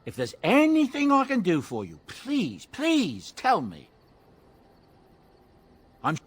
If there's anything I can do for you, please, please tell me. I'm...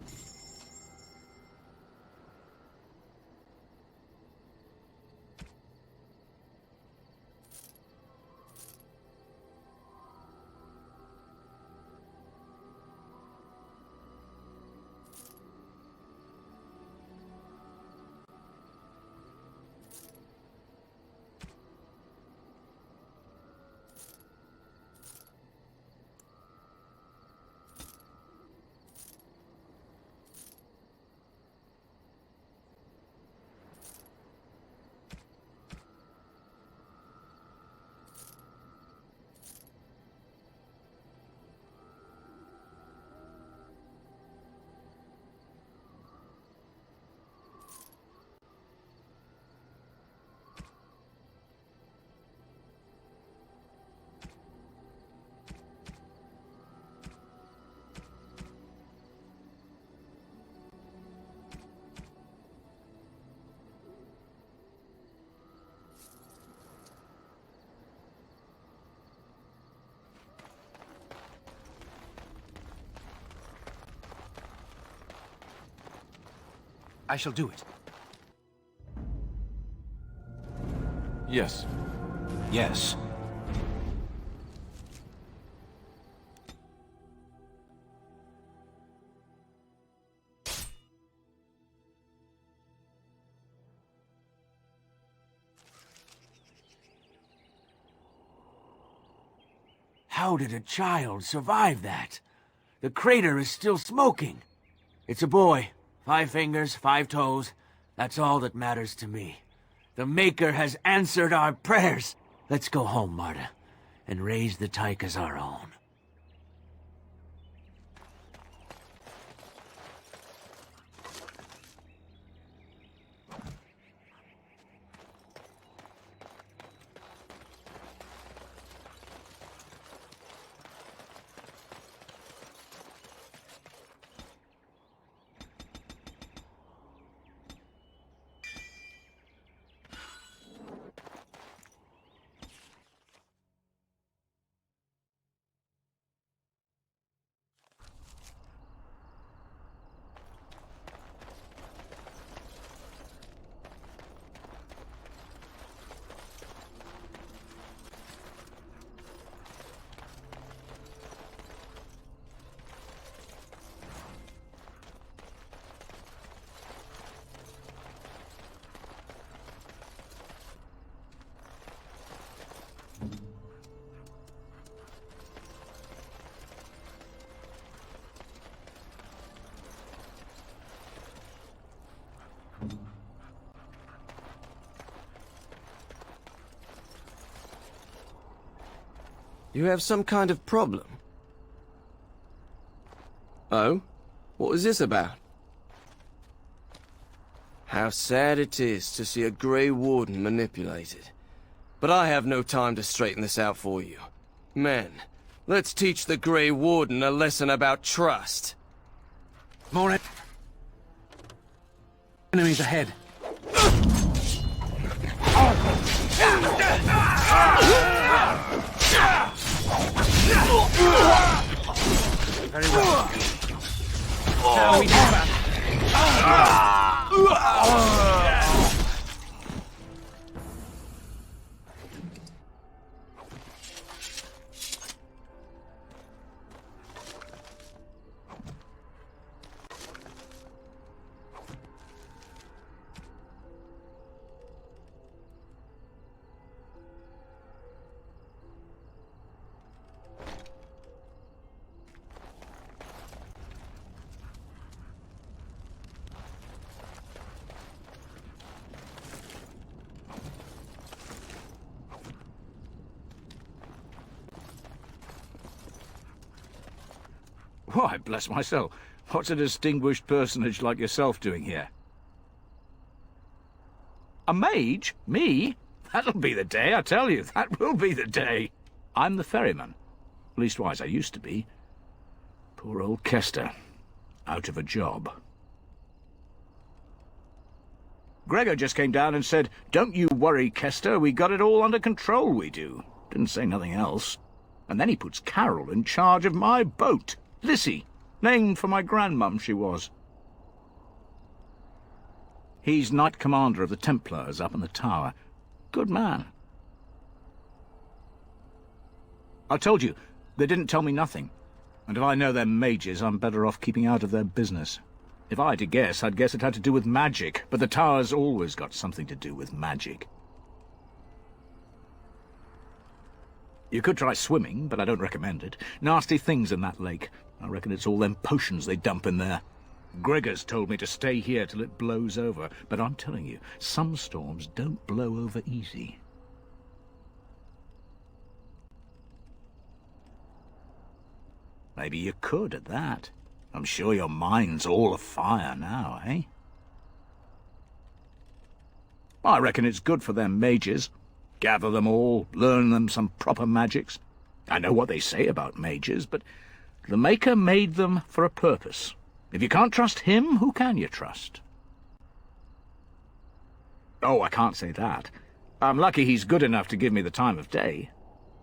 I shall do it. Yes. Yes. How did a child survive that? The crater is still smoking. It's a boy. 5 fingers, 5 toes. That's all that matters to me. The Maker has answered our prayers. Let's go home, Marta, and raise the tyke as our own. You have some kind of problem? Oh? What is this about? How sad it is to see a Grey Warden manipulated. But I have no time to straighten this out for you. Men, let's teach the Grey Warden a lesson about trust. More enemies ahead. Very well. Now we do that. Why, bless my soul, what's a distinguished personage like yourself doing here? A mage? Me? That'll be the day, I tell you. That will be the day. I'm the ferryman. Leastwise, I used to be. Poor old Kester. Out of a job. Gregor just came down and said, "Don't you worry, Kester. We got it all under control, we do." Didn't say nothing else. And then he puts Carol in charge of my boat. Lissy, named for my grandmum she was. He's Knight Commander of the Templars up in the tower. Good man. I told you, they didn't tell me nothing. And if I know they're mages, I'm better off keeping out of their business. If I had to guess, I'd guess it had to do with magic, but the tower's always got something to do with magic. You could try swimming, but I don't recommend it. Nasty things in that lake. I reckon it's all them potions they dump in there. Gregor's told me to stay here till it blows over, but I'm telling you, some storms don't blow over easy. Maybe you could at that. I'm sure your mind's all afire now, eh? I reckon it's good for them mages. Gather them all, learn them some proper magics. I know what they say about mages, but the Maker made them for a purpose. If you can't trust him, who can you trust? Oh, I can't say that. I'm lucky he's good enough to give me the time of day.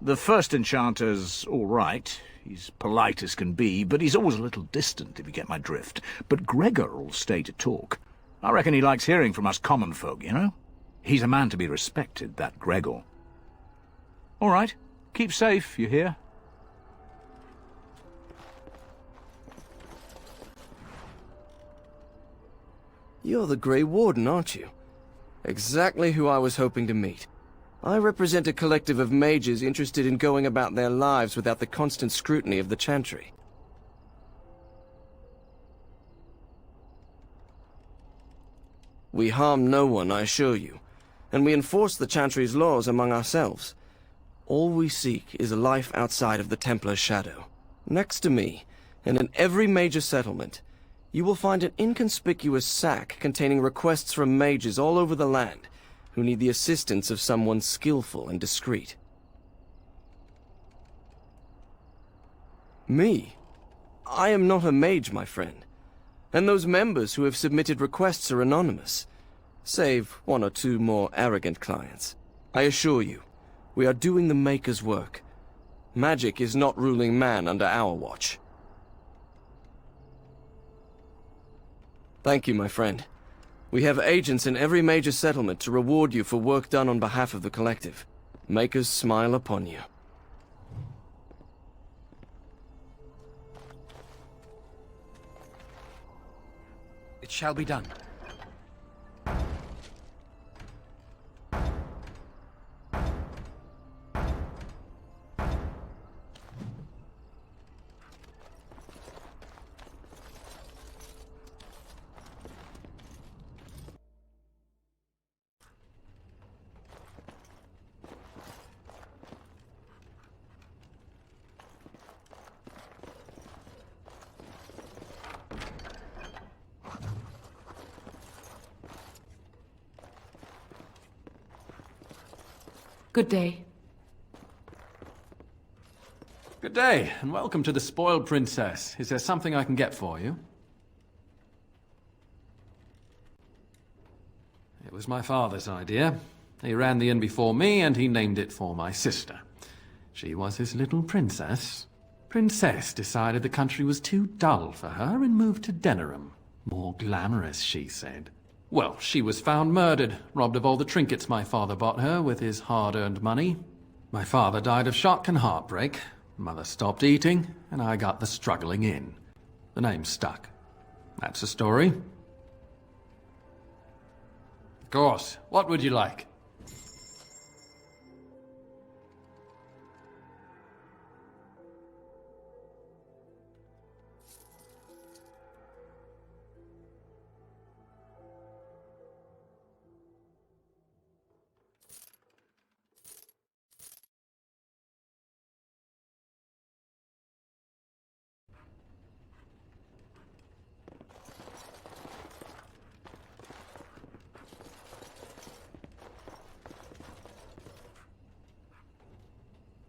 The first enchanter's all right. He's polite as can be, but he's always a little distant, if you get my drift. But Gregor'll stay to talk. I reckon he likes hearing from us common folk, you know? He's a man to be respected, that Gregor. All right. Keep safe, you hear? You're the Grey Warden, aren't you? Exactly who I was hoping to meet. I represent a collective of mages interested in going about their lives without the constant scrutiny of the Chantry. We harm no one, I assure you, and we enforce the Chantry's laws among ourselves. All we seek is a life outside of the Templar's shadow. Next to me, and in every major settlement, you will find an inconspicuous sack containing requests from mages all over the land who need the assistance of someone skillful and discreet. Me? I am not a mage, my friend. And those members who have submitted requests are anonymous, save one or two more arrogant clients. I assure you, we are doing the Maker's work. Magic is not ruling man under our watch. Thank you, my friend. We have agents in every major settlement to reward you for work done on behalf of the collective. Makers smile upon you. It shall be done. Good day. Good day, and welcome to the Spoiled Princess. Is there something I can get for you? It was my father's idea. He ran the inn before me, and he named it for my sister. She was his little princess. Princess decided the country was too dull for her and moved to Denerim. More glamorous, she said. Well, she was found murdered, robbed of all the trinkets my father bought her with his hard-earned money. My father died of shock and heartbreak. Mother stopped eating, and I got the struggling inn. The name stuck. That's the story. Of course. What would you like?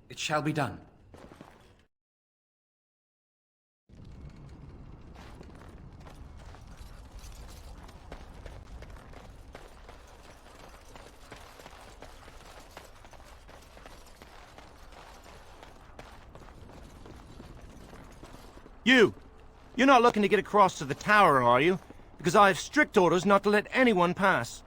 It shall be done. You're not looking to get across to the tower, are you? Because I have strict orders not to let anyone pass.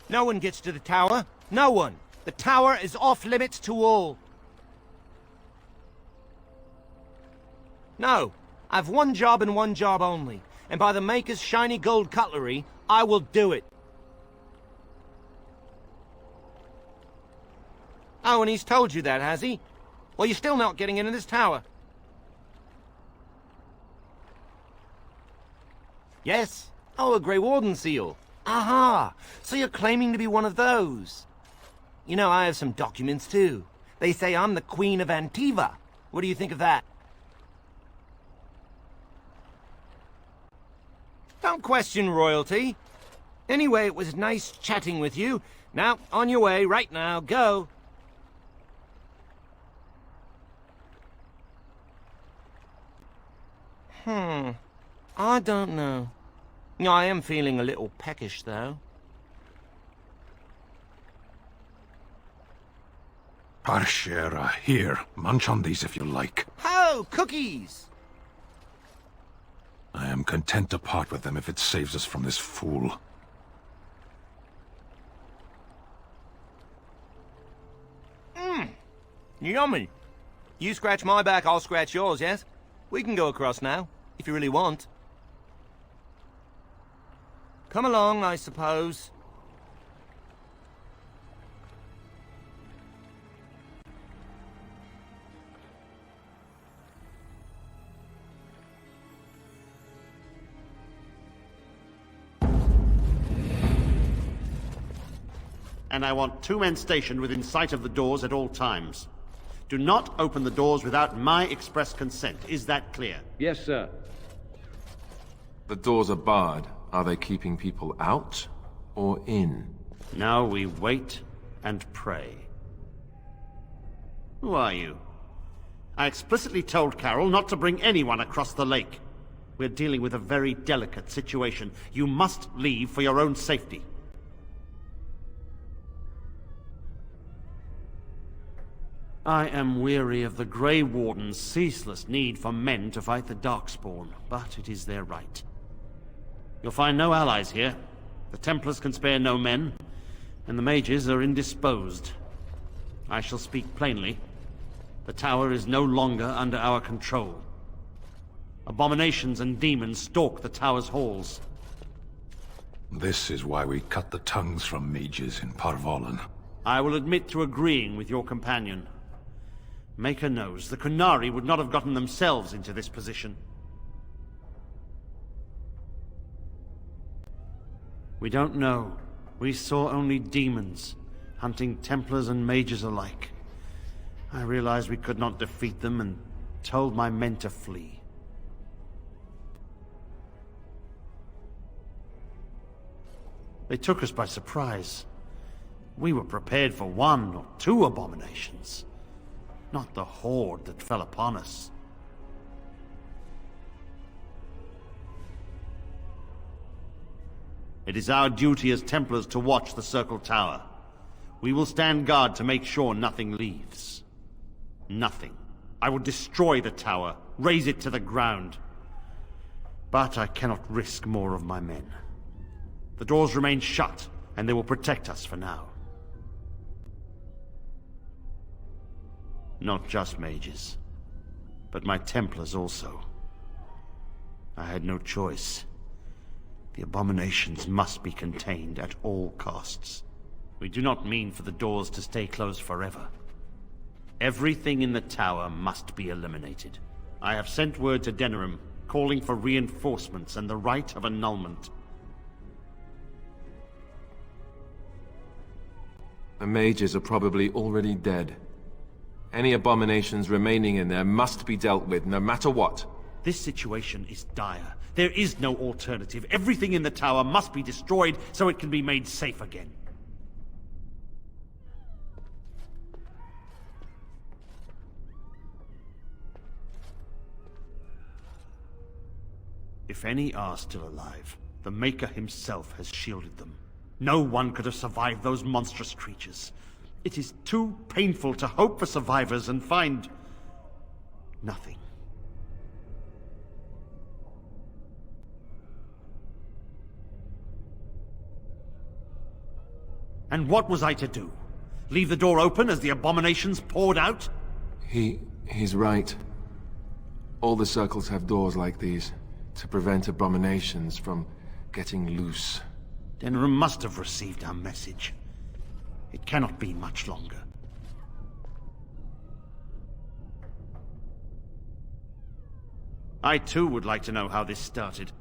No one gets to the tower. No one. The tower is off limits to all. No. I've one job and one job only. And by the Maker's shiny gold cutlery, I will do it. Oh, and he's told you that, has he? Well, you're still not getting into this tower. Yes? Oh, a Grey Warden seal. Aha! So you're claiming to be one of those. You know, I have some documents, too. They say I'm the Queen of Antiva. What do you think of that? Don't question royalty. Anyway, it was nice chatting with you. Now, on your way, right now, go. I don't know. I am feeling a little peckish, though. Parshera, here. Munch on these if you like. Ho! Cookies! I am content to part with them if it saves us from this fool. Yummy. You scratch my back, I'll scratch yours, yes? We can go across now, if you really want. Come along, I suppose. And I want 2 men stationed within sight of the doors at all times. Do not open the doors without my express consent. Is that clear? Yes, sir. The doors are barred. Are they keeping people out or in? Now we wait and pray. Who are you? I explicitly told Carol not to bring anyone across the lake. We're dealing with a very delicate situation. You must leave for your own safety. I am weary of the Grey Warden's ceaseless need for men to fight the Darkspawn, but it is their right. You'll find no allies here. The Templars can spare no men, and the mages are indisposed. I shall speak plainly. The tower is no longer under our control. Abominations and demons stalk the tower's halls. This is why we cut the tongues from mages in Parvolan. I will admit to agreeing with your companion. Maker knows the Kunari would not have gotten themselves into this position. We don't know. We saw only demons, hunting Templars and mages alike. I realized we could not defeat them and told my men to flee. They took us by surprise. We were prepared for 1 or 2 abominations. Not the horde that fell upon us. It is our duty as Templars to watch the Circle Tower. We will stand guard to make sure nothing leaves. Nothing. I will destroy the tower, raze it to the ground. But I cannot risk more of my men. The doors remain shut, and they will protect us for now. Not just mages, but my Templars also. I had no choice. The abominations must be contained at all costs. We do not mean for the doors to stay closed forever. Everything in the tower must be eliminated. I have sent word to Denerim, calling for reinforcements and the right of annulment. The mages are probably already dead. Any abominations remaining in there must be dealt with, no matter what. This situation is dire. There is no alternative. Everything in the tower must be destroyed so it can be made safe again. If any are still alive, the Maker himself has shielded them. No one could have survived those monstrous creatures. It is too painful to hope for survivors and find nothing. And what was I to do? Leave the door open as the abominations poured out? He's right. All the circles have doors like these, to prevent abominations from getting loose. Denerim must have received our message. It cannot be much longer. I too would like to know how this started.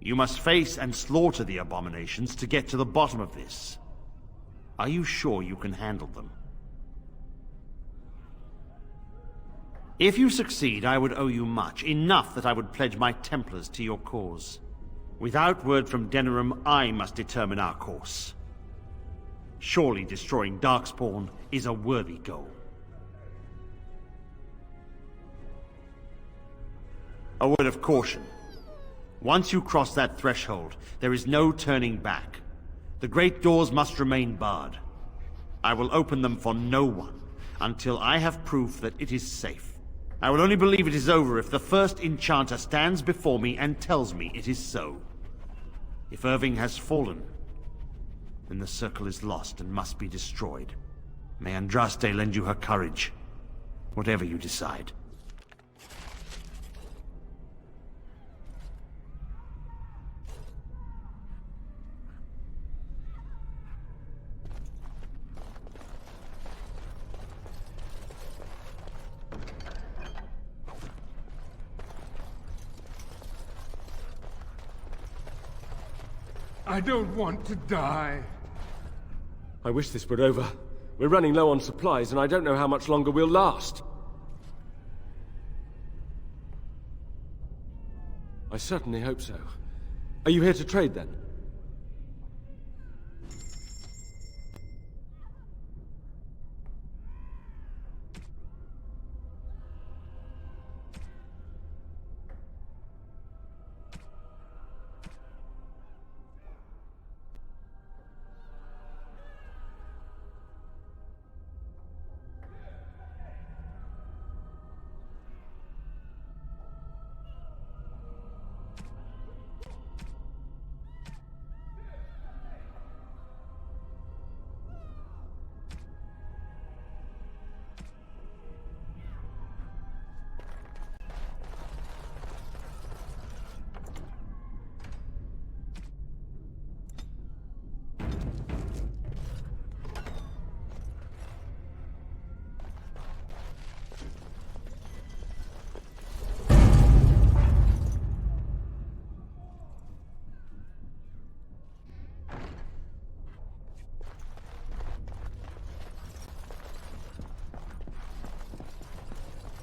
You must face and slaughter the abominations to get to the bottom of this. Are you sure you can handle them? If you succeed, I would owe you much, enough that I would pledge my Templars to your cause. Without word from Denerim, I must determine our course. Surely destroying Darkspawn is a worthy goal. A word of caution. Once you cross that threshold, there is no turning back. The great doors must remain barred. I will open them for no one, until I have proof that it is safe. I will only believe it is over if the first enchanter stands before me and tells me it is so. If Irving has fallen, then the circle is lost and must be destroyed. May Andraste lend you her courage, whatever you decide. I don't want to die. I wish this were over. We're running low on supplies, and I don't know how much longer we'll last. I certainly hope so. Are you here to trade, then?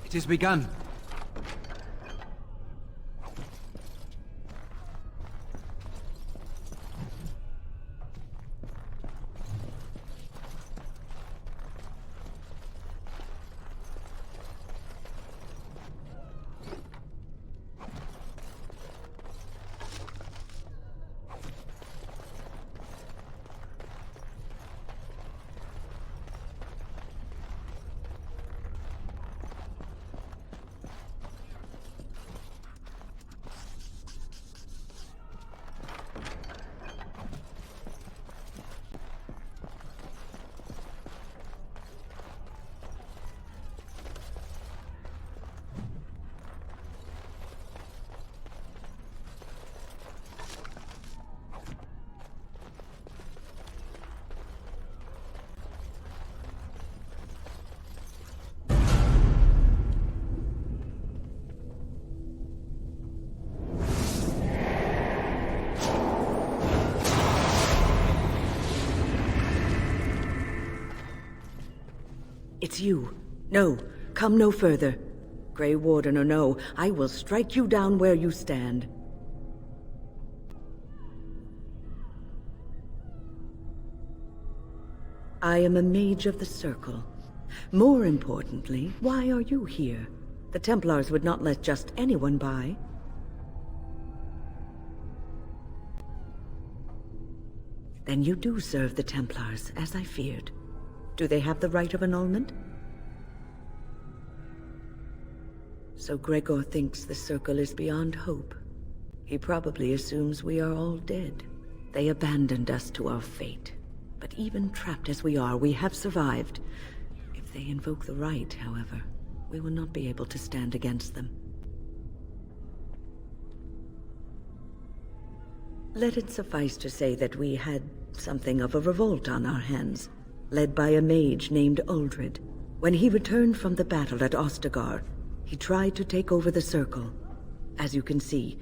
It has begun. It's you. No, come no further. Grey Warden or no, I will strike you down where you stand. I am a mage of the Circle. More importantly, why are you here? The Templars would not let just anyone by. Then you do serve the Templars, as I feared. Do they have the right of annulment? So Gregor thinks the Circle is beyond hope. He probably assumes we are all dead. They abandoned us to our fate. But even trapped as we are, we have survived. If they invoke the right, however, we will not be able to stand against them. Let it suffice to say that we had something of a revolt on our hands, led by a mage named Uldred. When he returned from the battle at Ostagar, he tried to take over the Circle. As you can see,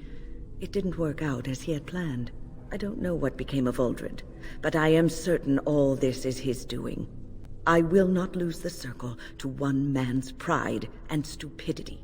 it didn't work out as he had planned. I don't know what became of Uldred, but I am certain all this is his doing. I will not lose the Circle to one man's pride and stupidity.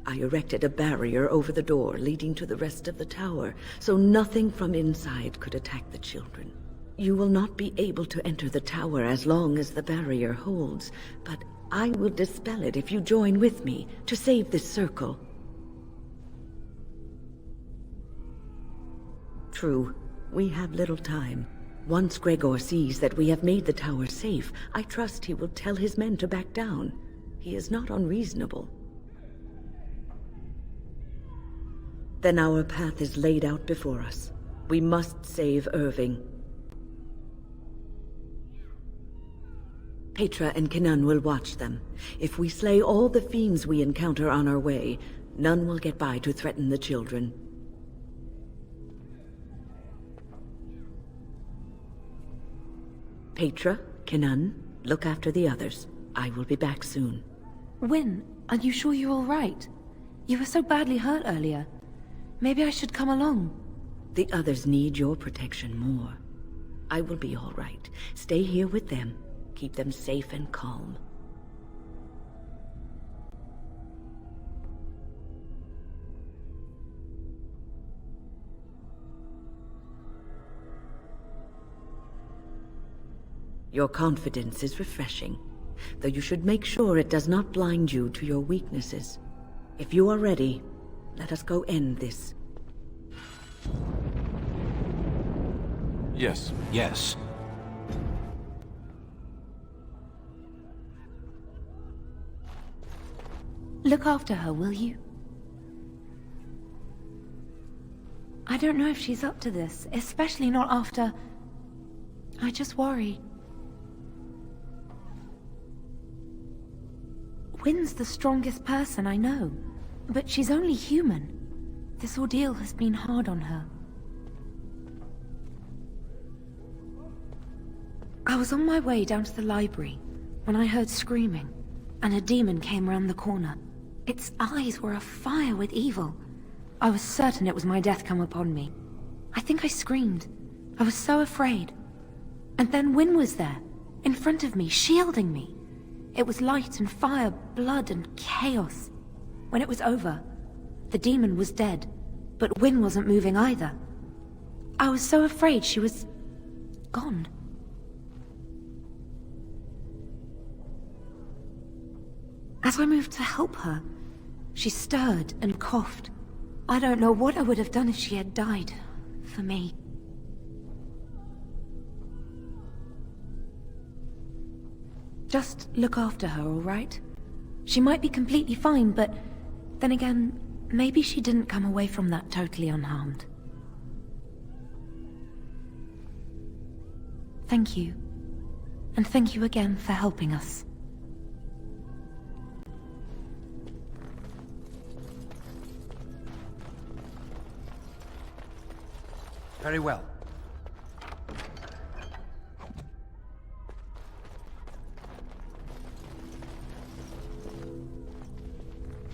I erected a barrier over the door leading to the rest of the tower, so nothing from inside could attack the children. You will not be able to enter the tower as long as the barrier holds, but I will dispel it if you join with me to save this Circle. True, we have little time. Once Gregor sees that we have made the tower safe, I trust he will tell his men to back down. He is not unreasonable. Then our path is laid out before us. We must save Irving. Petra and Kenan will watch them. If we slay all the fiends we encounter on our way, none will get by to threaten the children. Petra, Kenan, look after the others. I will be back soon. Wyn, are you sure you're all right? You were so badly hurt earlier. Maybe I should come along. The others need your protection more. I will be all right. Stay here with them. Keep them safe and calm. Your confidence is refreshing, though you should make sure it does not blind you to your weaknesses. If you are ready, let us go end this. Yes. Yes. Look after her, will you? I don't know if she's up to this, especially not after... I just worry. Wyn's the strongest person I know, but she's only human. This ordeal has been hard on her. I was on my way down to the library when I heard screaming, and a demon came around the corner. Its eyes were afire with evil. I was certain it was my death come upon me. I think I screamed. I was so afraid. And then Wyn was there, in front of me, shielding me. It was light and fire, blood and chaos. When it was over, the demon was dead, but Wyn wasn't moving either. I was so afraid she was... gone. As I moved to help her, she stirred and coughed. I don't know what I would have done if she had died. For me. Just look after her, all right? She might be completely fine, but then again, maybe she didn't come away from that totally unharmed. Thank you. And thank you again for helping us. Very well.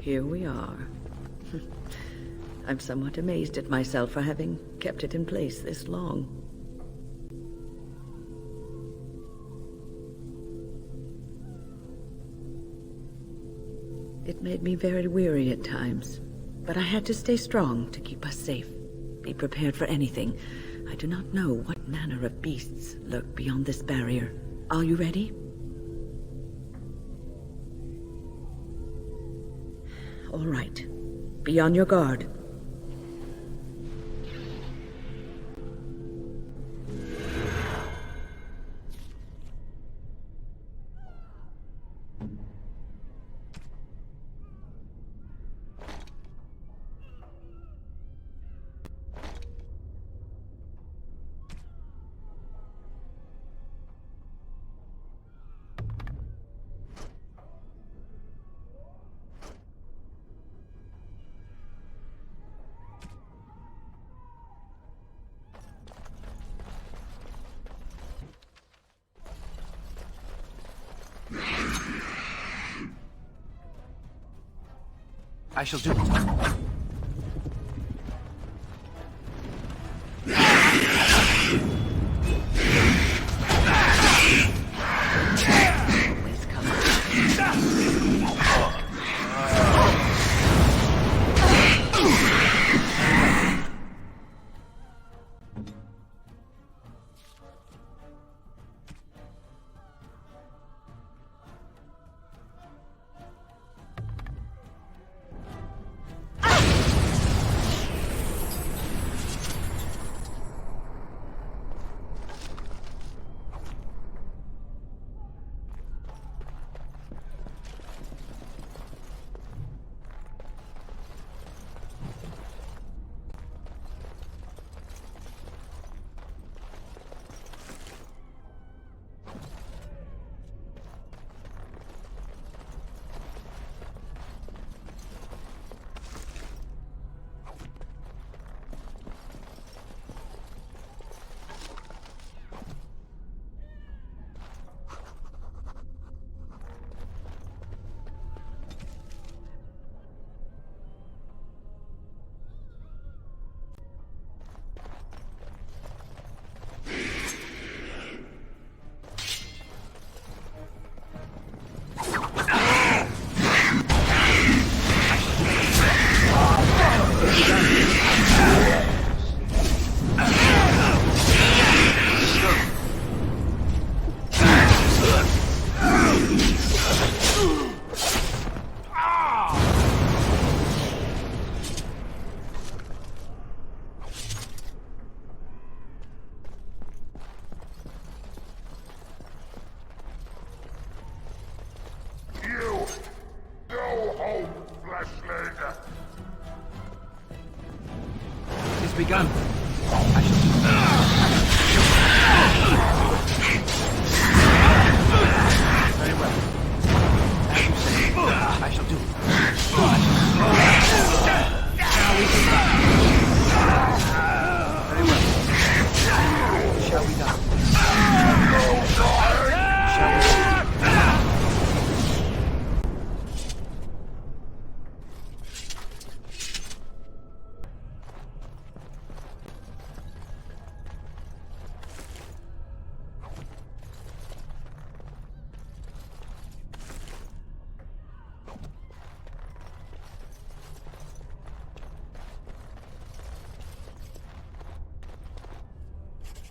Here we are. I'm somewhat amazed at myself for having kept it in place this long. It made me very weary at times, but I had to stay strong to keep us safe. Be prepared for anything. I do not know what manner of beasts lurk beyond this barrier. Are you ready? All right. Be on your guard. I shall do it. It's begun. Very well. As you say, I shall do it. Now we can very well. Shall we done? Shall we?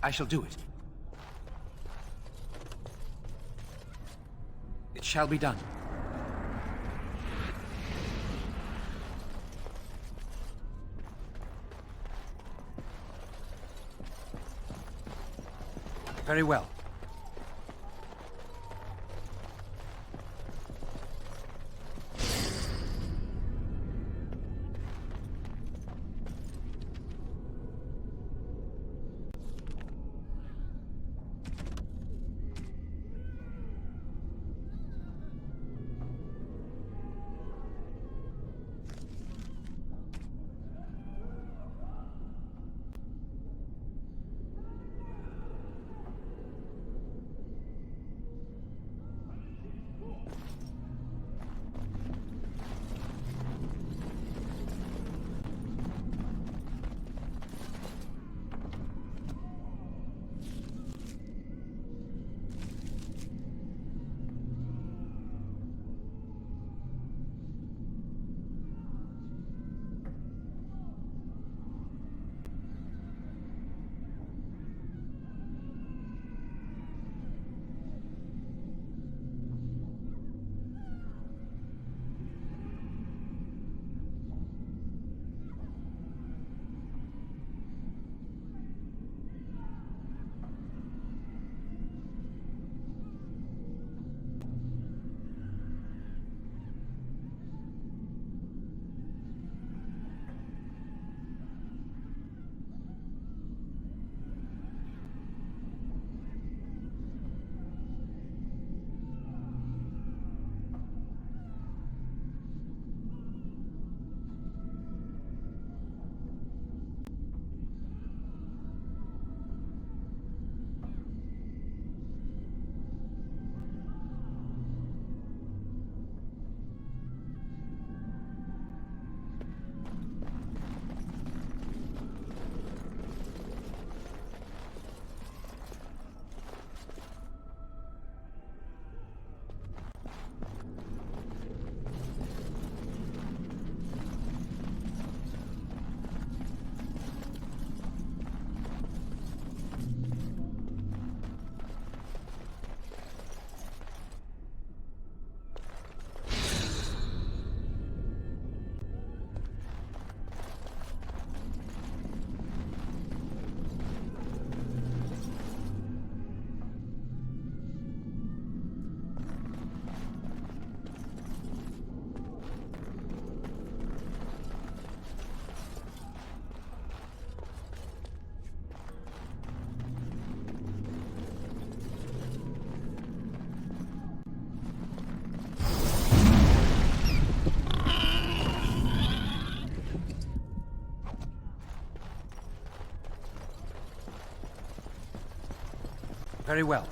I shall do it. It shall be done. Very well. Very well.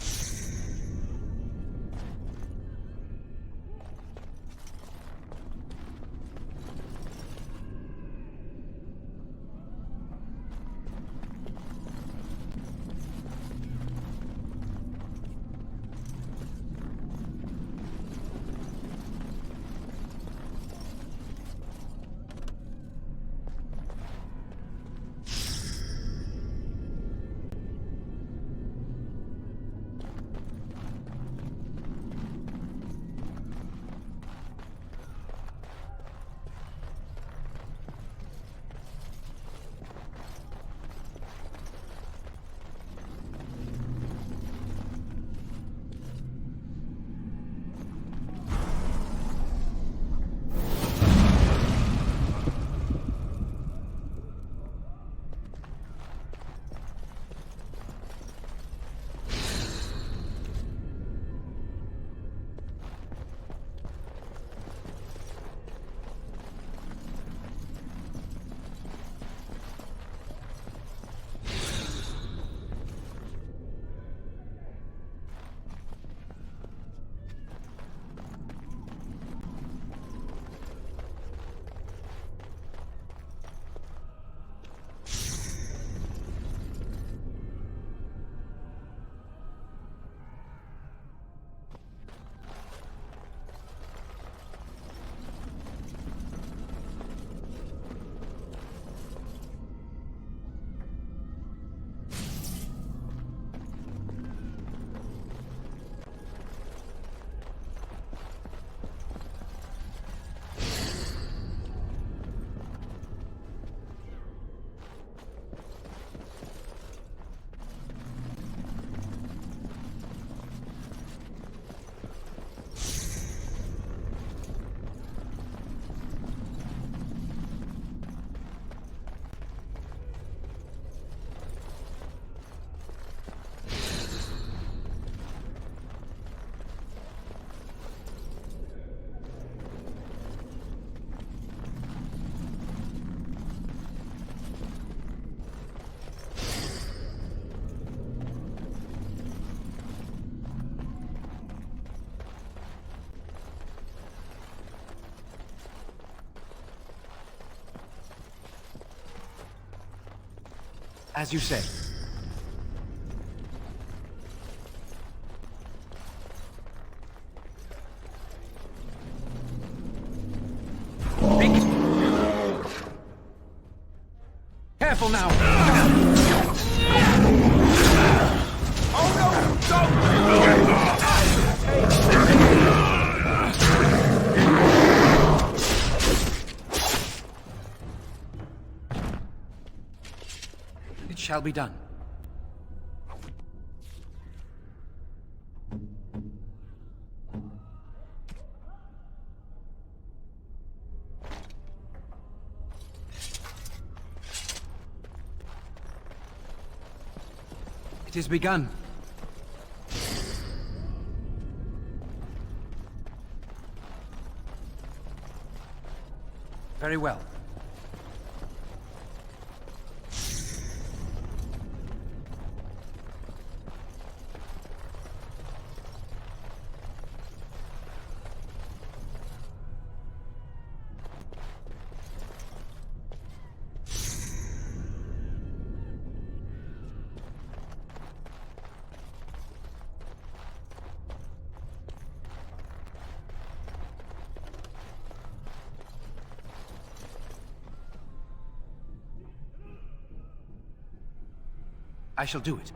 As you say. Careful now! It shall be done. It is begun. Very well. I shall do it.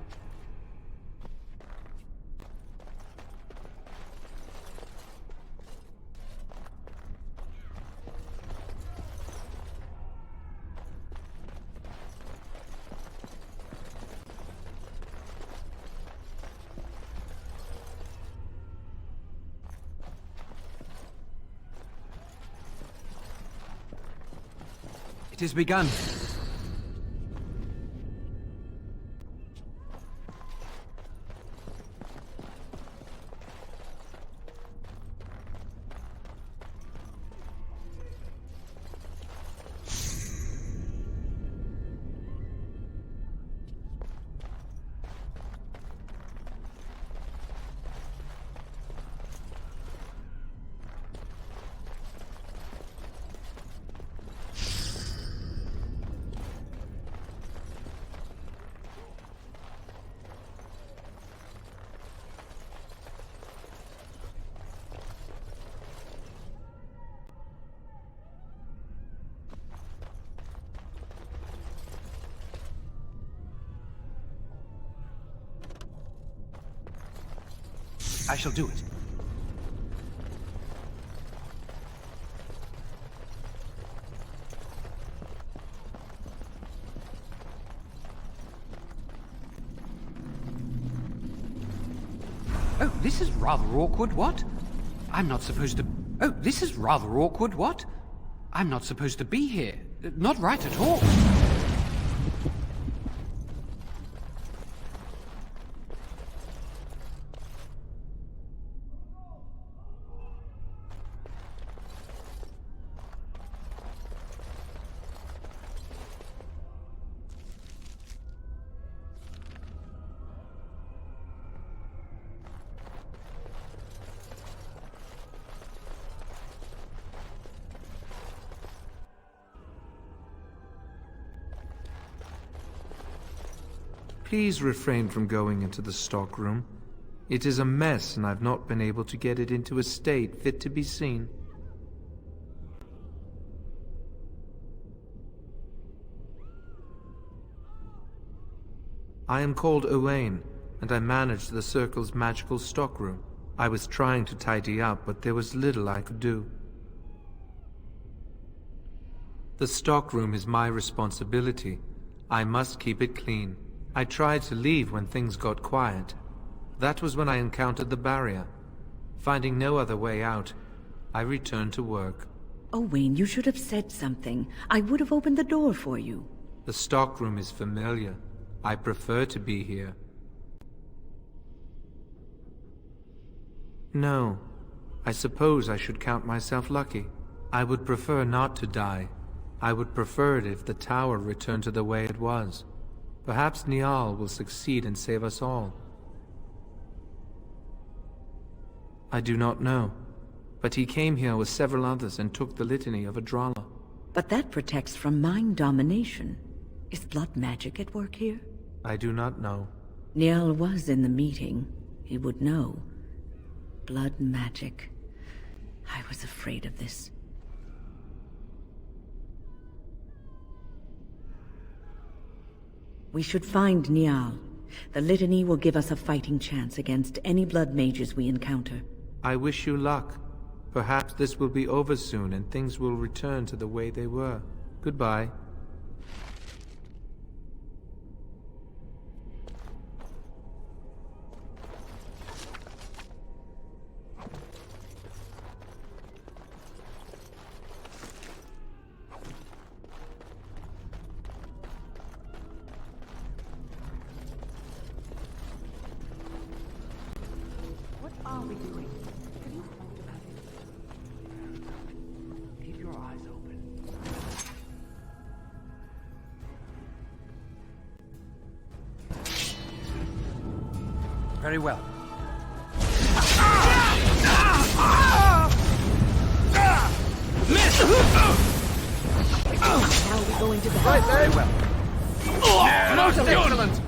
It is begun. I shall do it. Oh, this is rather awkward, what? I'm not supposed to... Oh, this is rather awkward, what? I'm not supposed to be here. Not right at all. Please refrain from going into the stockroom. It is a mess, and I've not been able to get it into a state fit to be seen. I am called Owain, and I manage the Circle's magical stockroom. I was trying to tidy up, but there was little I could do. The stockroom is my responsibility. I must keep it clean. I tried to leave when things got quiet. That was when I encountered the barrier. Finding no other way out, I returned to work. Owain, you should have said something. I would have opened the door for you. The stockroom is familiar. I prefer to be here. No. I suppose I should count myself lucky. I would prefer not to die. I would prefer it if the tower returned to the way it was. Perhaps Niall will succeed and save us all. I do not know, but he came here with several others and took the litany of Adralla. But that protects from mind domination. Is blood magic at work here? I do not know. Niall was in the meeting. He would know. Blood magic. I was afraid of this. We should find Niall. The litany will give us a fighting chance against any blood mages we encounter. I wish you luck. Perhaps this will be over soon and things will return to the way they were. Goodbye. Very well. Miss! How are we going to battle? Right, very well. Most excellent!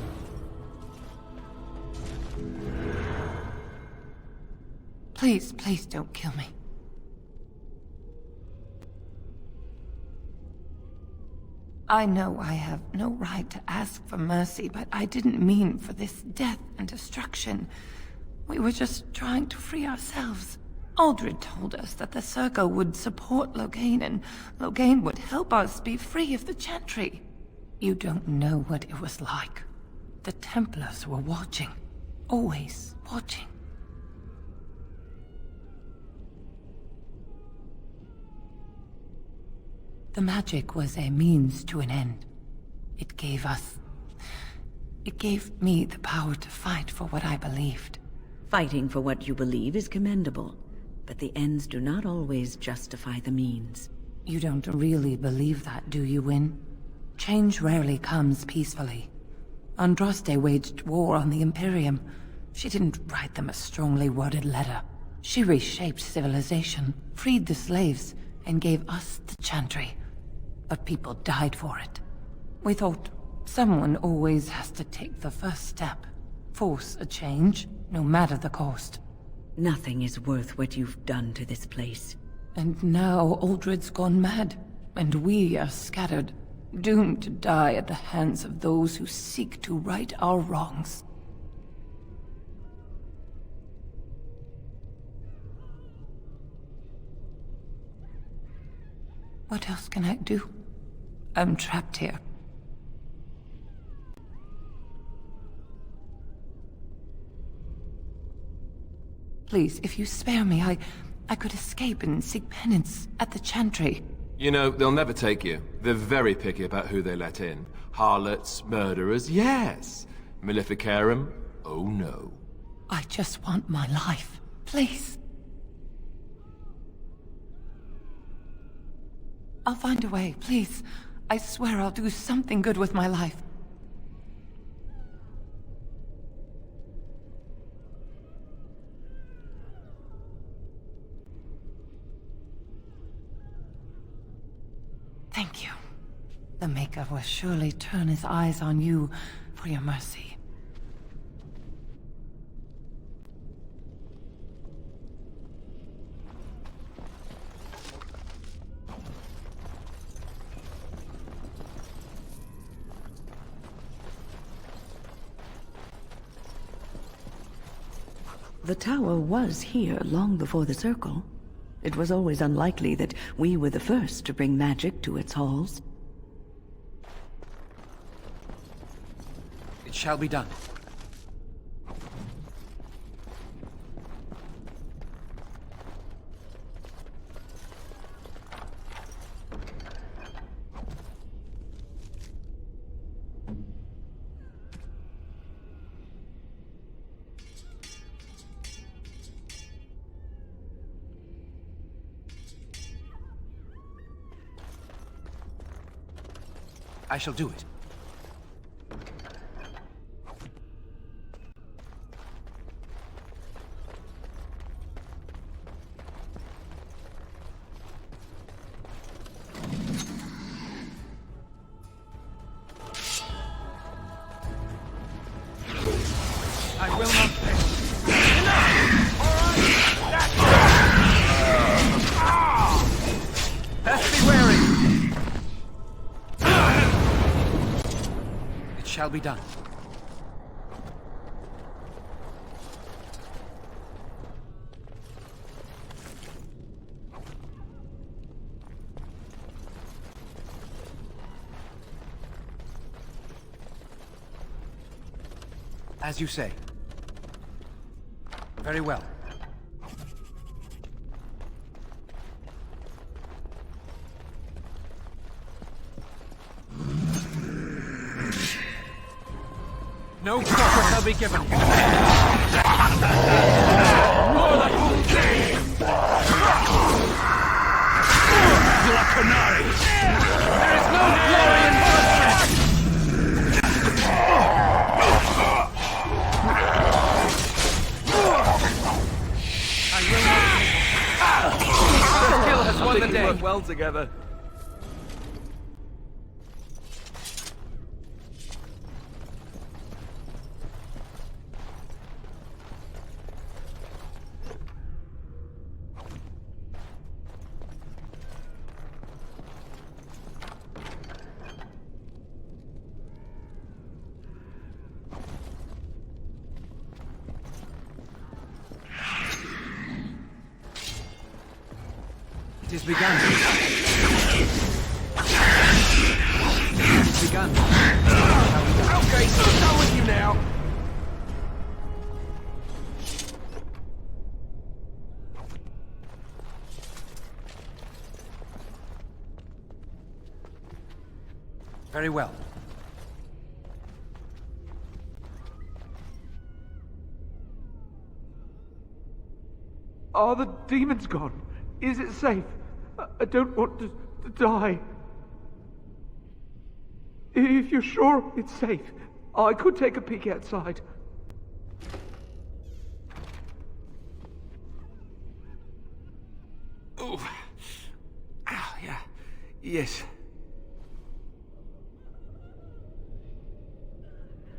Please, please don't kill me. I know I have no right to ask for mercy, but I didn't mean for this death and destruction. We were just trying to free ourselves. Aldred told us that the Circle would support Loghain, and Loghain would help us be free of the Chantry. You don't know what it was like. The Templars were watching. Always watching. The magic was a means to an end. It gave me the power to fight for what I believed. Fighting for what you believe is commendable, but the ends do not always justify the means. You don't really believe that, do you, Wynne? Change rarely comes peacefully. Andraste waged war on the Imperium. She didn't write them a strongly worded letter. She reshaped civilization, freed the slaves, and gave us the Chantry. But people died for it. We thought someone always has to take the first step. Force a change, no matter the cost. Nothing is worth what you've done to this place. And now Aldred's gone mad, and we are scattered, doomed to die at the hands of those who seek to right our wrongs. What else can I do? I'm trapped here. Please, if you spare me, I could escape and seek penance at the chantry. You know, they'll never take you. They're very picky about who they let in. Harlots, murderers, yes. Maleficarum, oh no. I just want my life. Please. I'll find a way, please. I swear I'll do something good with my life. Thank you. The Maker will surely turn his eyes on you for your mercy. The tower was here long before the Circle. It was always unlikely that we were the first to bring magic to its halls. It shall be done. I shall do it. I will not fail. Enough! All right! That's best be wary. It shall be done. As you say. Very well. No quarter shall be given. More than there is no glory in bloodshed. I will not. The kill has won the day. We work well together. It is begun. It is begun. Okay, so I'm done with you now. Very well. Are the demons gone? Is it safe? I don't want to die. If you're sure it's safe, I could take a peek outside. Oh. Ow, yeah. Yes.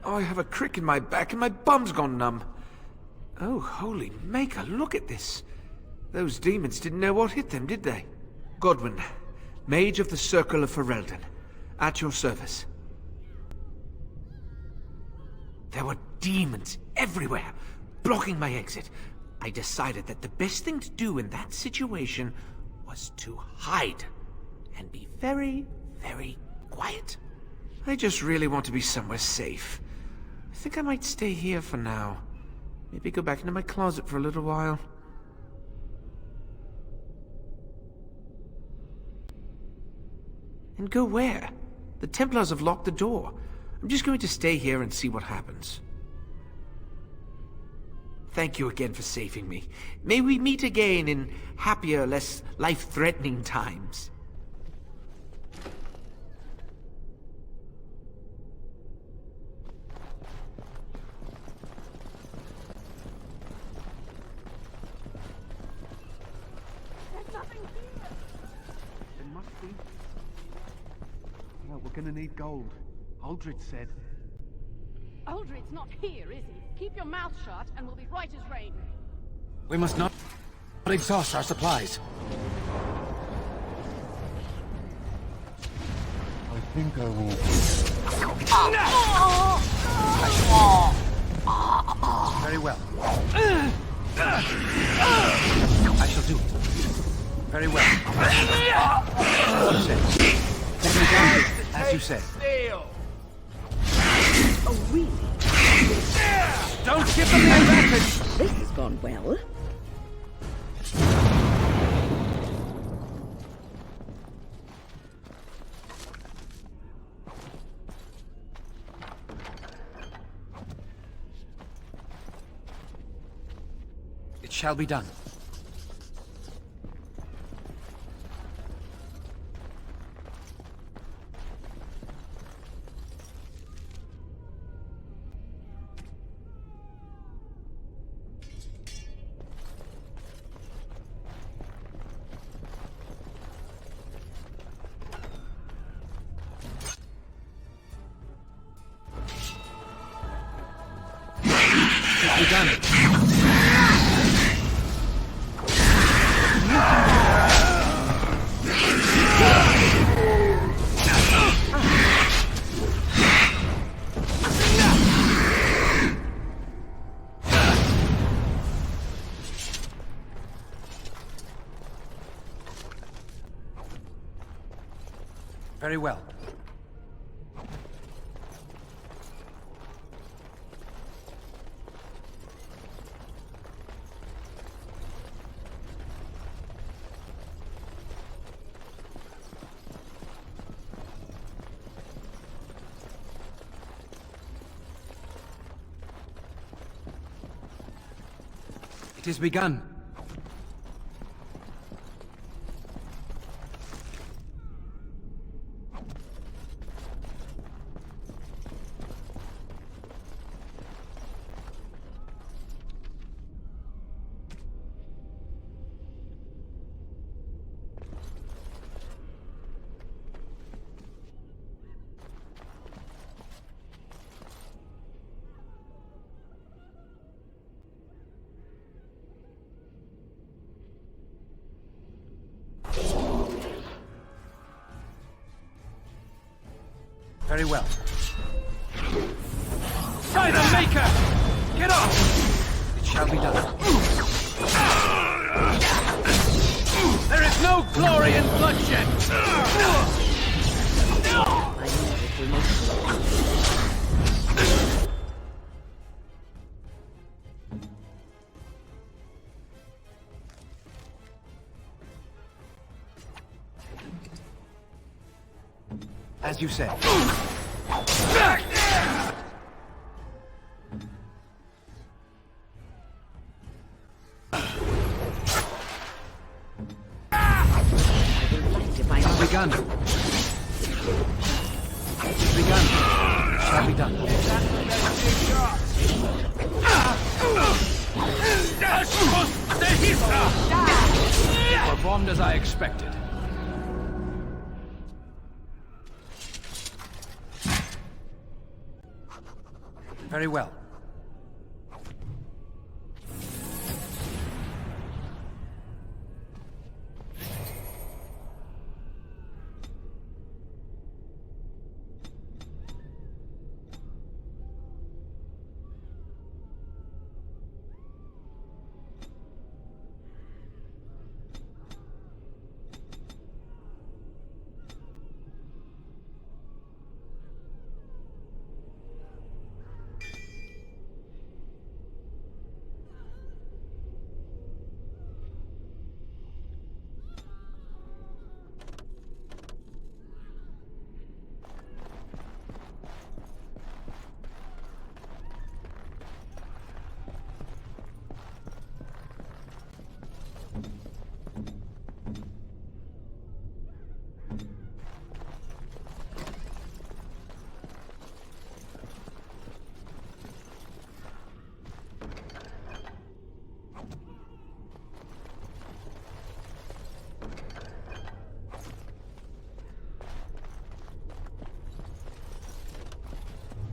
Oh, I have a crick in my back and my bum's gone numb. Oh, holy maker, look at this. Those demons didn't know what hit them, did they? Godwin, Mage of the Circle of Ferelden, at your service. There were demons everywhere, blocking my exit. I decided that the best thing to do in that situation was to hide and be very, very quiet. I just really want to be somewhere safe. I think I might stay here for now. Maybe go back into my closet for a little while. And go where? The Templars have locked the door. I'm just going to stay here and see what happens. Thank you again for saving me. May we meet again in happier, less life-threatening times. There's nothing here. There must be. Well, we're gonna need gold. Aldred said. Aldred's not here, is he? Keep your mouth shut, and we'll be right as rain. We must not exhaust our supplies. I think I will. Very well. I shall do it. Very well. What is it? Take me down, as you said. Oh, really? Don't give them the advantage! This has gone well. It shall be done. Very well. It is begun. Very well. By the Maker! Get off! It shall be done. There is no glory in bloodshed! As you say. Begun. Begun. Shall be done. Performed as I expected. Very well.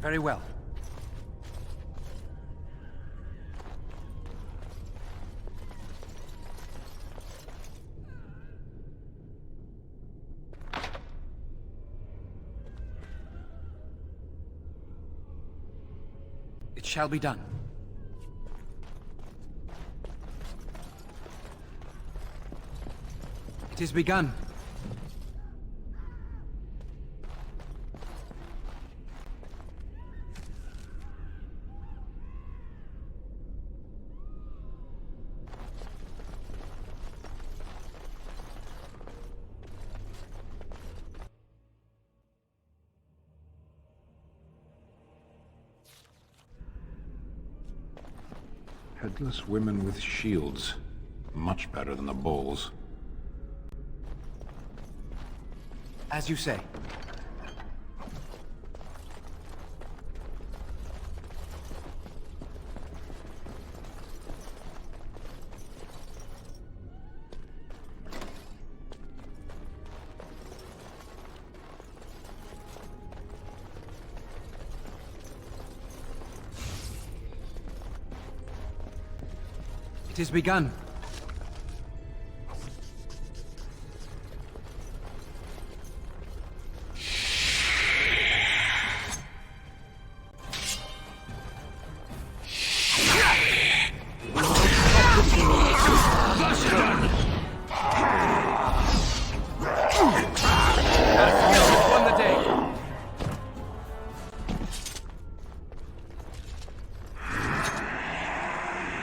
Very well. It shall be done. It is begun. Headless women with shields. Much better than the bulls. As you say. It is begun.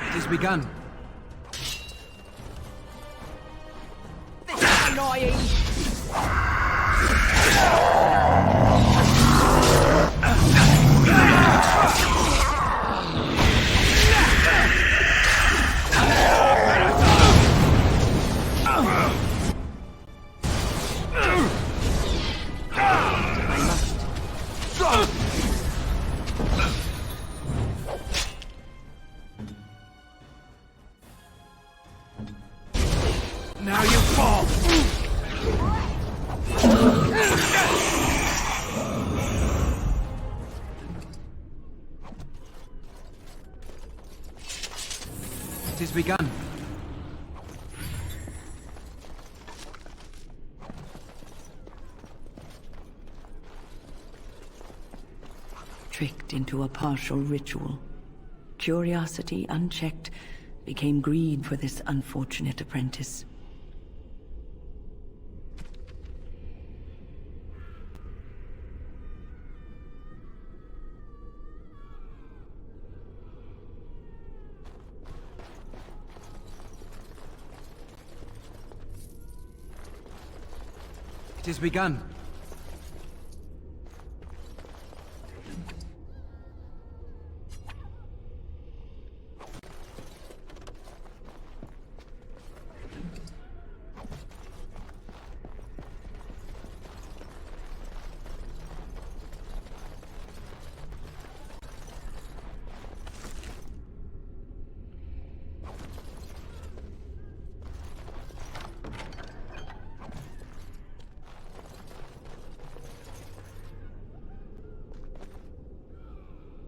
It is begun. Annoying! Now you fall! It is begun. Tricked into a partial ritual. Curiosity unchecked became greed for this unfortunate apprentice. It is begun.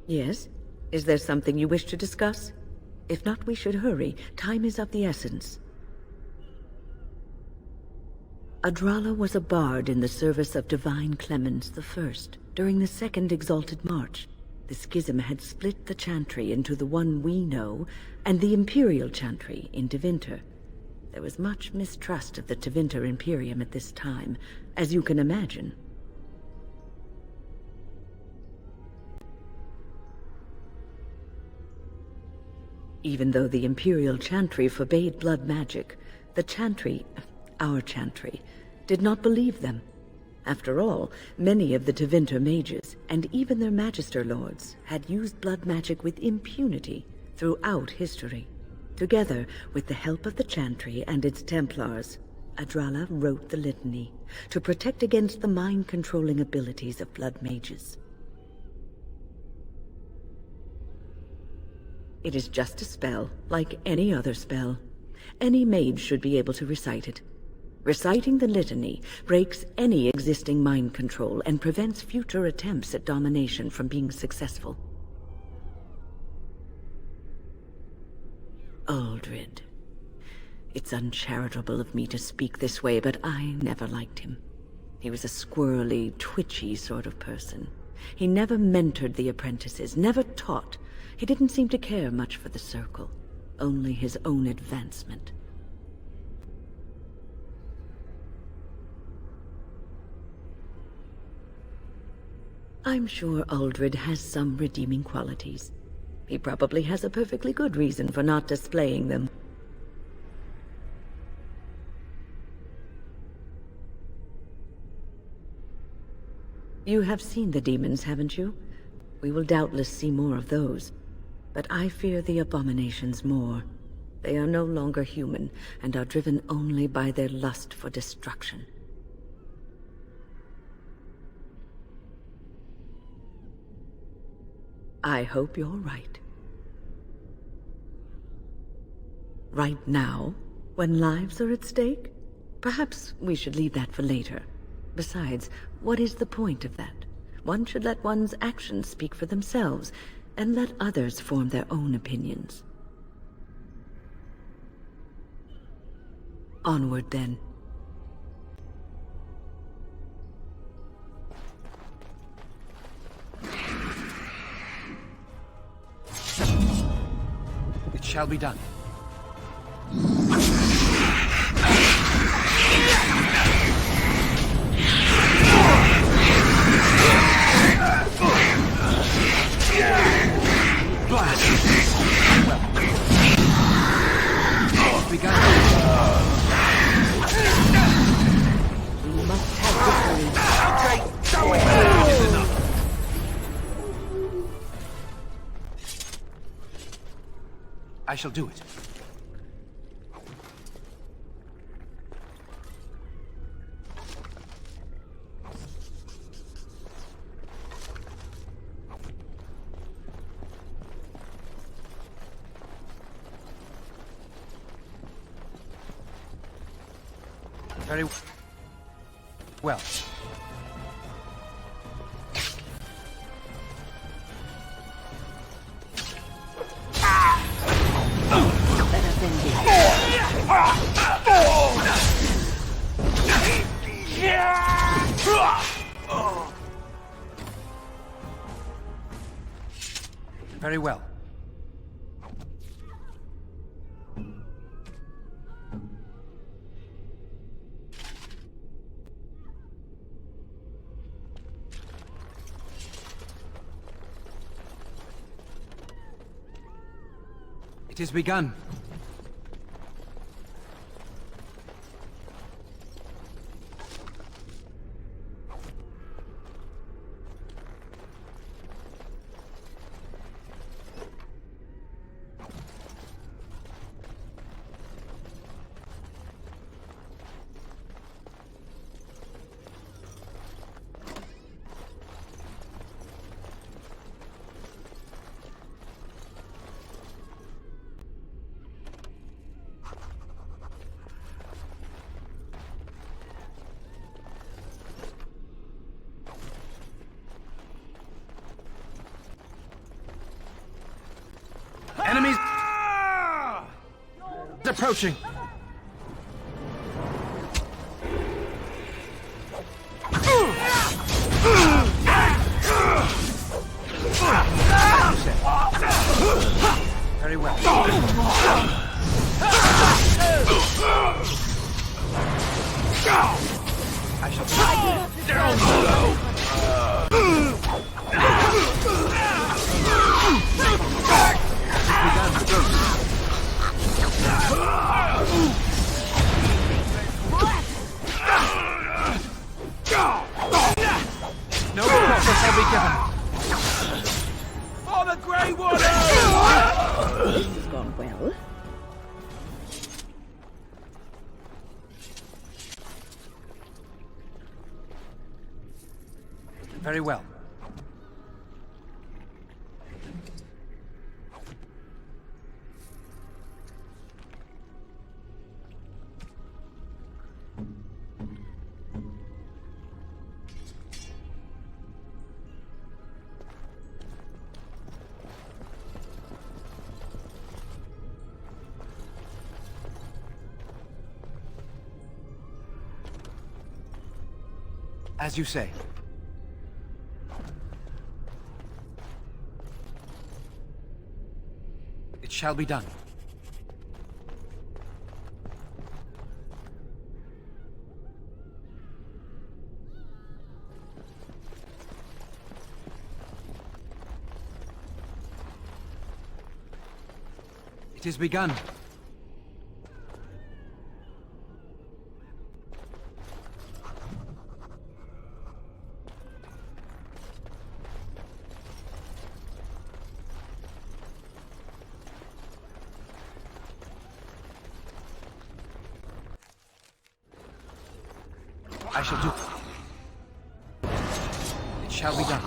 Yes? Is there something you wish to discuss? If not, we should hurry. Time is of the essence. Adrala was a bard in the service of Divine Clemens I during the Second Exalted March. The schism had split the Chantry into the one we know, and the Imperial Chantry in Tevinter. There was much mistrust of the Tevinter Imperium at this time, as you can imagine. Even though the Imperial Chantry forbade blood magic, the Chantry, our Chantry, did not believe them. After all, many of the Tevinter mages, and even their Magister Lords, had used blood magic with impunity throughout history. Together, with the help of the Chantry and its Templars, Adrala wrote the Litany to protect against the mind-controlling abilities of blood mages. It is just a spell, like any other spell. Any mage should be able to recite it. Reciting the litany breaks any existing mind control and prevents future attempts at domination from being successful. Uldred. It's uncharitable of me to speak this way, but I never liked him. He was a squirrely, twitchy sort of person. He never mentored the apprentices, never taught. He didn't seem to care much for the Circle, only his own advancement. I'm sure Uldred has some redeeming qualities. He probably has a perfectly good reason for not displaying them. You have seen the demons, haven't you? We will doubtless see more of those. But I fear the abominations more. They are no longer human, and are driven only by their lust for destruction. I hope you're right. Right now, when lives are at stake? Perhaps we should leave that for later. Besides, what is the point of that? One should let one's actions speak for themselves, and let others form their own opinions. Onward, then. It shall be done. Blast! Well. It's begun. We must have victory. It is enough. I shall do it. Very well. Very well. It is begun. Enemies approaching. Very well. I shall down below. No process shall be given. For the Grey Water! This has gone well. Very well. As you say. It shall be done. It is begun. I shall do. It shall be done.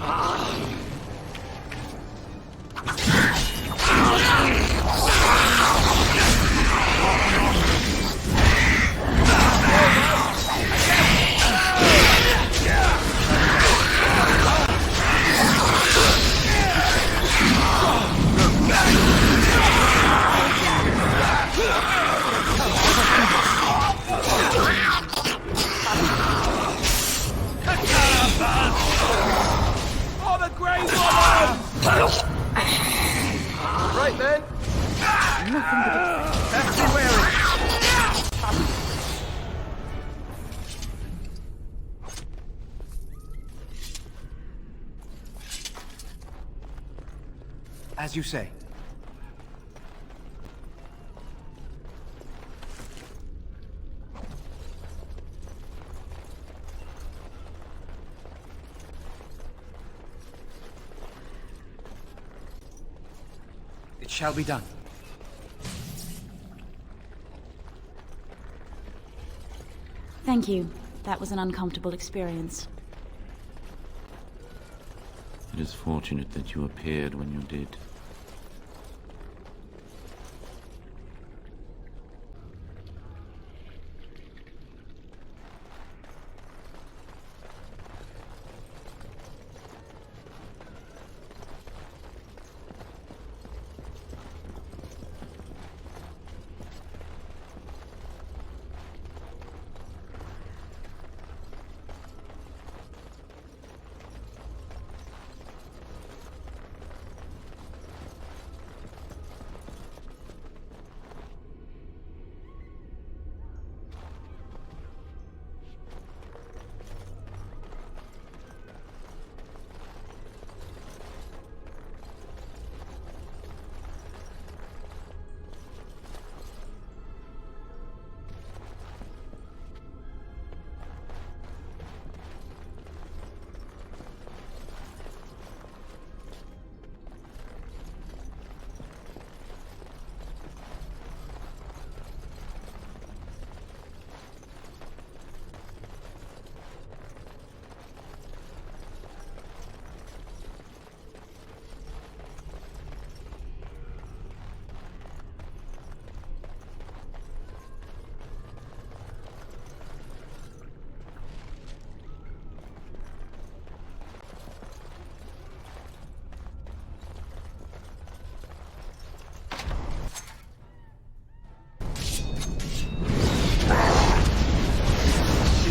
Right, man. Nothing but Be wary. As you say. It shall be done. Thank you. That was an uncomfortable experience. It is fortunate that you appeared when you did.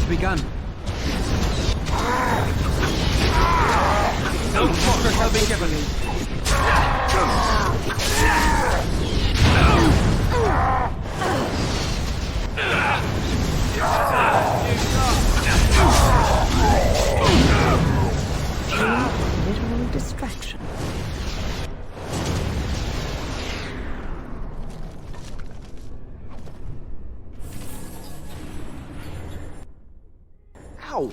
Begun. No quarter shall be given. Literal distraction. Ow!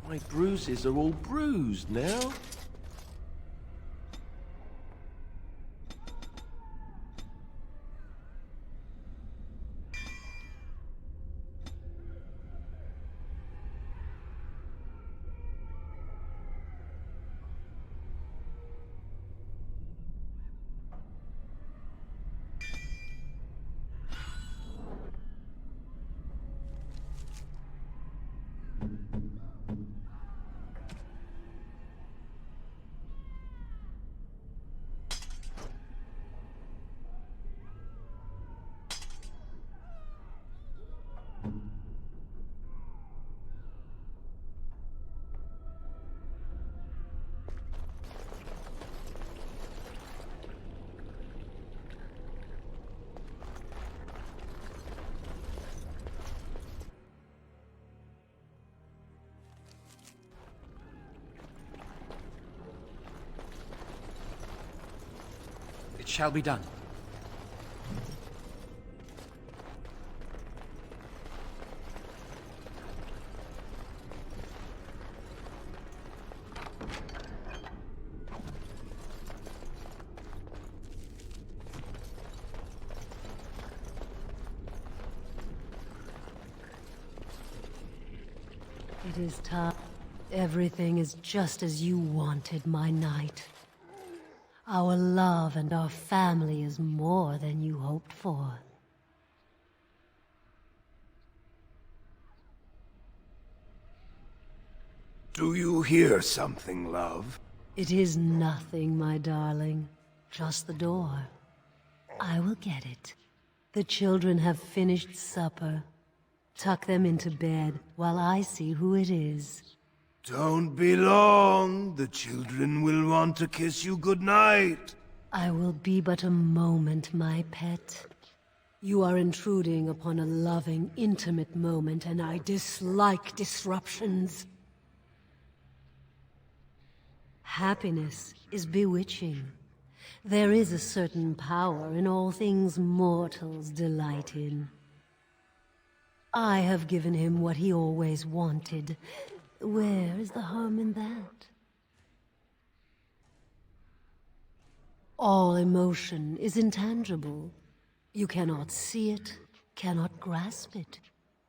My bruises are all bruised now. shall be done. It is time. Everything is just as you wanted, my knight. Our love and our family is more than you hoped for. Do you hear something, love? It is nothing, my darling. Just the door. I will get it. The children have finished supper. Tuck them into bed while I see who it is. Don't be long. The children will want to kiss you goodnight. I will be but a moment, my pet. You are intruding upon a loving, intimate moment, and I dislike disruptions. Happiness is bewitching. There is a certain power in all things mortals delight in. I have given him what he always wanted. Where is the harm in that? All emotion is intangible. You cannot see it, cannot grasp it.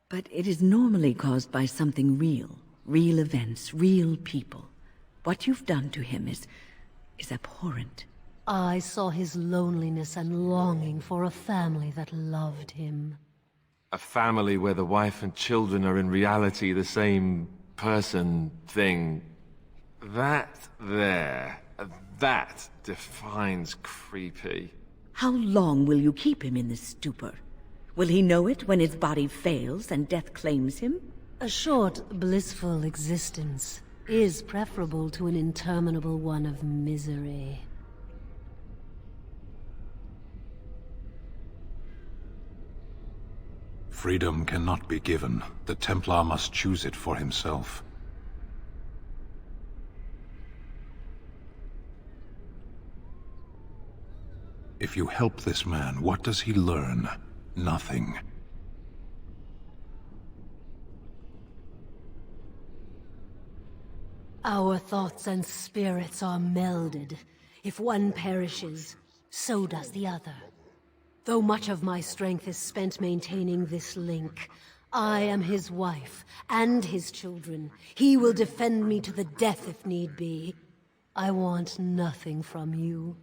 But it is normally caused by something real. Real events, real people. What you've done to him is abhorrent. I saw his loneliness and longing for a family that loved him. A family where the wife and children are in reality the same person, thing. That defines creepy. How long will you keep him in this stupor? Will he know it when his body fails and death claims him? A short, blissful existence is preferable to an interminable one of misery. Freedom cannot be given. The Templar must choose it for himself. If you help this man, what does he learn? Nothing. Our thoughts and spirits are melded. If one perishes, so does the other. Though much of my strength is spent maintaining this link, I am his wife and his children. He will defend me to the death if need be. I want nothing from you.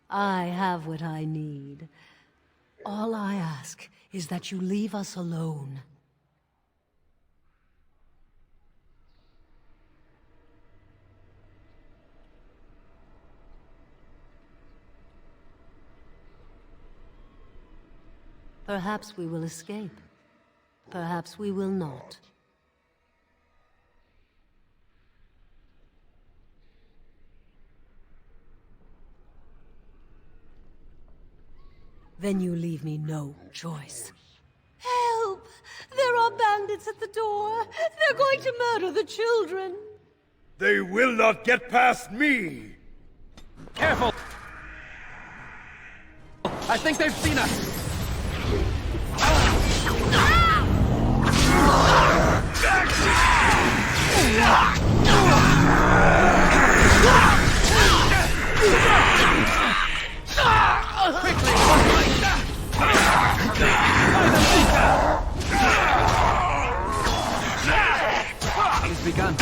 I have what I need. All I ask is that you leave us alone. Perhaps we will escape. Perhaps we will not. Then you leave me no choice. Help! There are bandits at the door! They're going to murder the children! They will not get past me! Careful! I think they've seen us! Quickly! It's begun.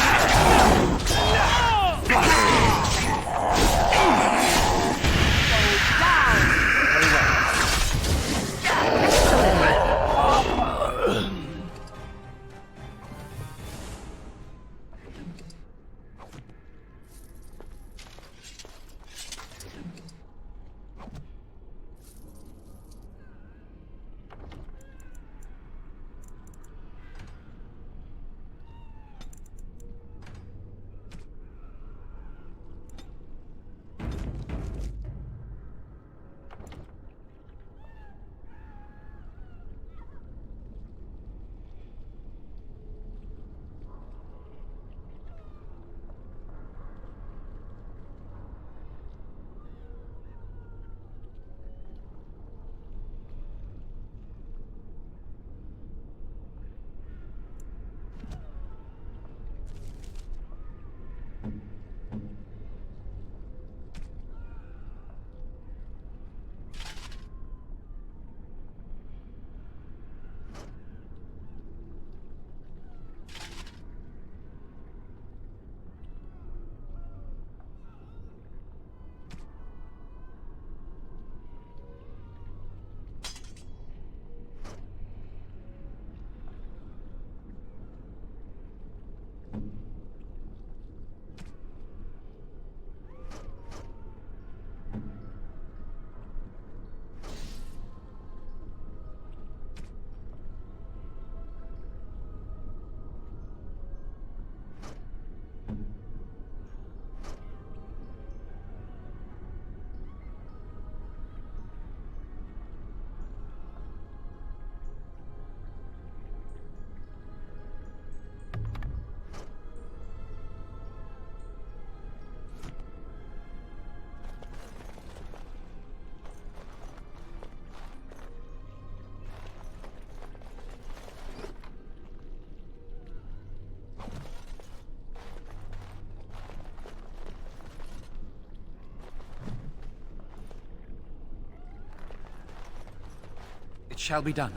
shall be done.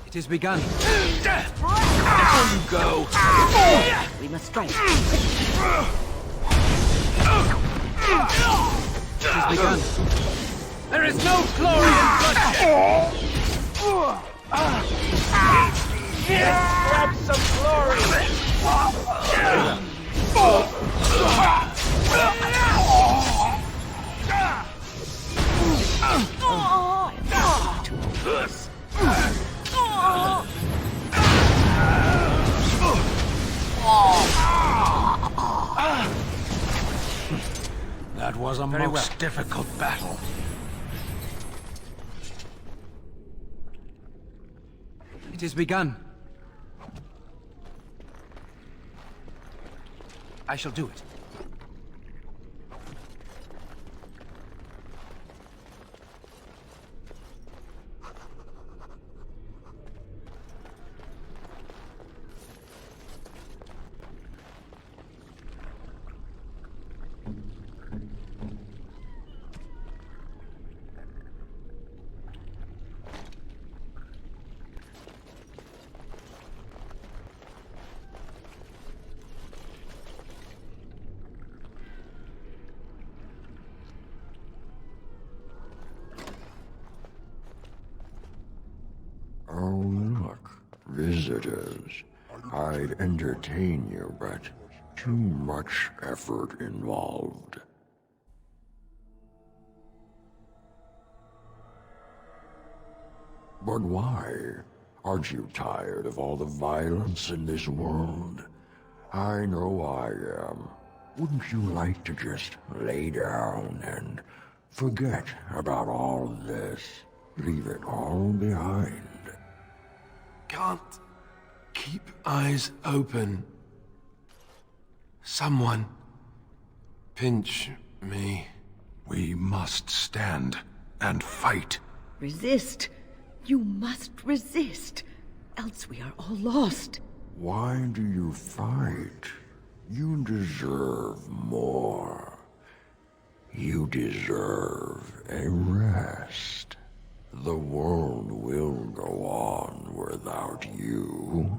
It is begun. Before you go. We must strike. It is begun. There is no glory in bloodshed. Grab some glory! That was a most difficult battle. It is begun. I shall do it. Oh, look, visitors. I'd entertain you, but too much effort involved. But why? Aren't you tired of all the violence in this world? I know I am. Wouldn't you like to just lay down and forget about all this? Leave it all behind. Can't keep eyes open. Someone pinch me. We must stand and fight. Resist. You must resist. Else we are all lost. Why do you fight? You deserve more. You deserve a rest. The world will go on without you.